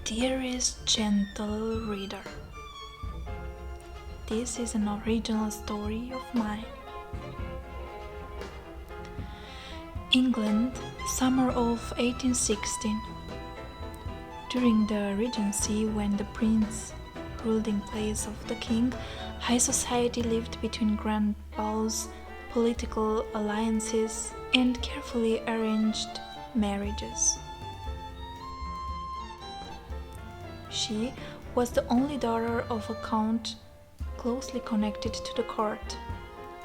Dearest gentle reader, this is an original story of mine. England, summer of 1816. During the Regency, when the prince ruled in place of the king, high society lived between grand balls, political alliances, and carefully arranged marriages. She was the only daughter of a count closely connected to the court.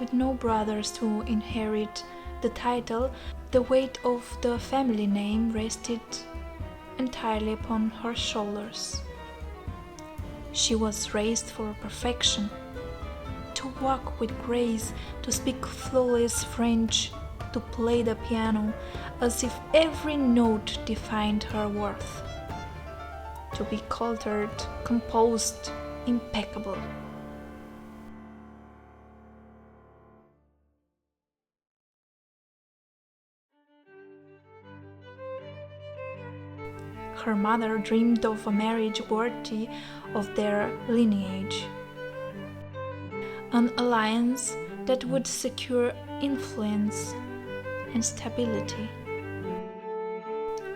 With no brothers to inherit the title, the weight of the family name rested entirely upon her shoulders. She was raised for perfection, to walk with grace, to speak flawless French, to play the piano as if every note defined her worth, to be cultured, composed, impeccable. Her mother dreamed of a marriage worthy of their lineage, an alliance that would secure influence and stability.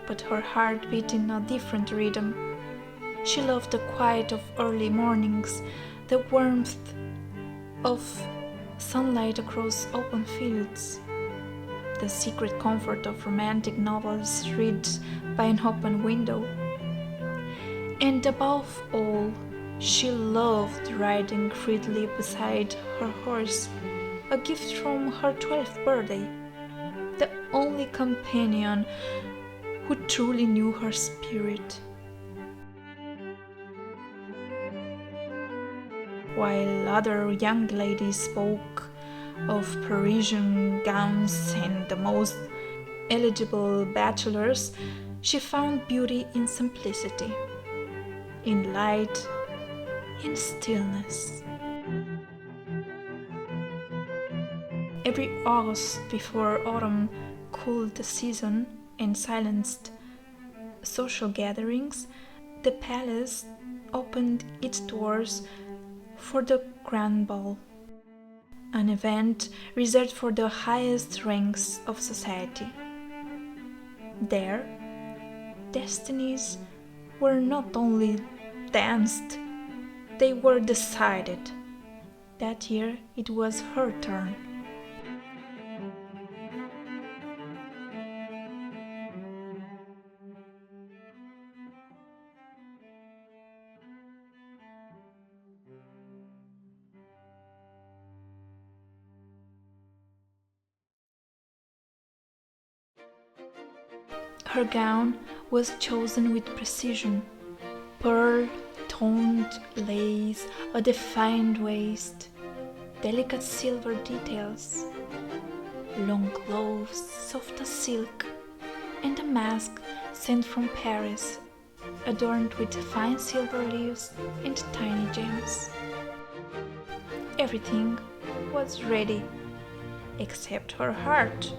But her heart beat in a different rhythm. She loved the quiet of early mornings, the warmth of sunlight across open fields, the secret comfort of romantic novels read by an open window. And above all, she loved riding freely beside her horse, a gift from her 12th birthday, the only companion who truly knew her spirit. While other young ladies spoke of Parisian gowns and the most eligible bachelors, she found beauty in simplicity, in light, in stillness. Every August before autumn cooled the season and silenced social gatherings, the palace opened its doors for the Grand Ball, an event reserved for the highest ranks of society. There, destinies were not only danced, they were decided. That year it was her turn. Her gown was chosen with precision, pearl, toned lace, a defined waist, delicate silver details, long gloves, soft as silk, and a mask sent from Paris, adorned with fine silver leaves and tiny gems. Everything was ready, except her heart.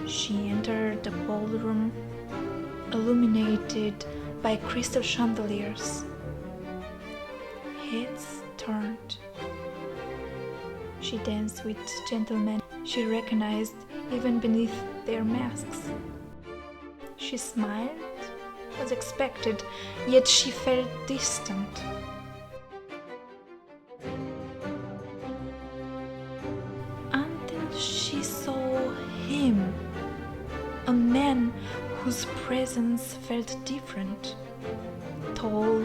She entered the ballroom, illuminated by crystal chandeliers. Heads turned. She danced with gentlemen she recognized even beneath their masks. She smiled as expected, yet she felt distant. Until she saw him, a man whose presence felt different. Tall,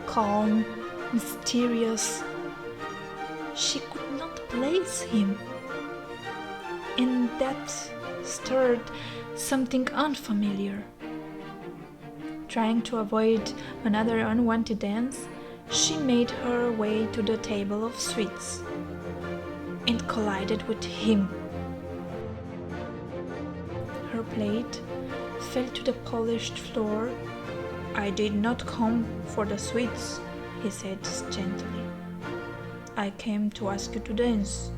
calm, mysterious. She could not place him. And that stirred something unfamiliar. Trying to avoid another unwanted dance, she made her way to the table of sweets and collided with him. Her plate fell to the polished floor. "I did not come for the sweets," he said gently. "I came to ask you to dance."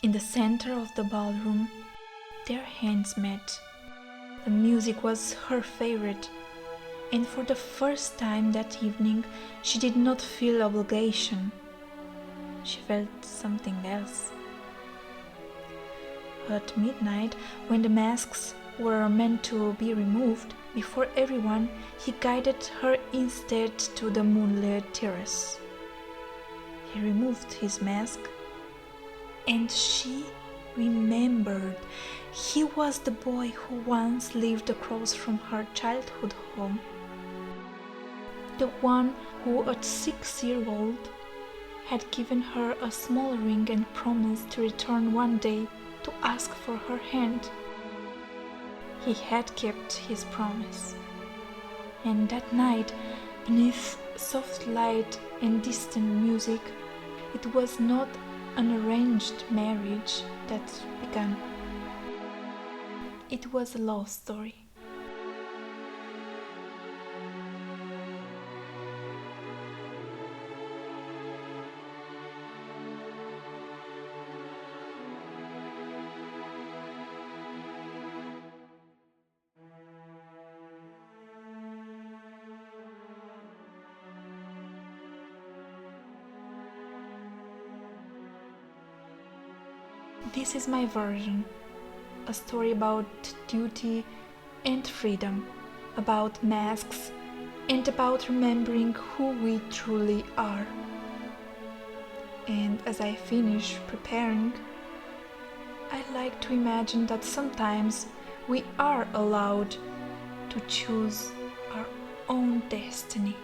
In the center of the ballroom, their hands met. The music was her favorite, and for the first time that evening, she did not feel obligation. She felt something else. At midnight, when the masks were meant to be removed, before everyone, he guided her instead to the moonlit terrace. He removed his mask, and she remembered. He was the boy who once lived across from her childhood home. The one who, at 6 years old, had given her a small ring and promised to return one day to ask for her hand. He had kept his promise. And that night, beneath soft light and distant music, it was not an arranged marriage that began. It was a love story. This is my version, a story about duty and freedom, about masks, and about remembering who we truly are. And as I finish preparing, I like to imagine that sometimes we are allowed to choose our own destiny.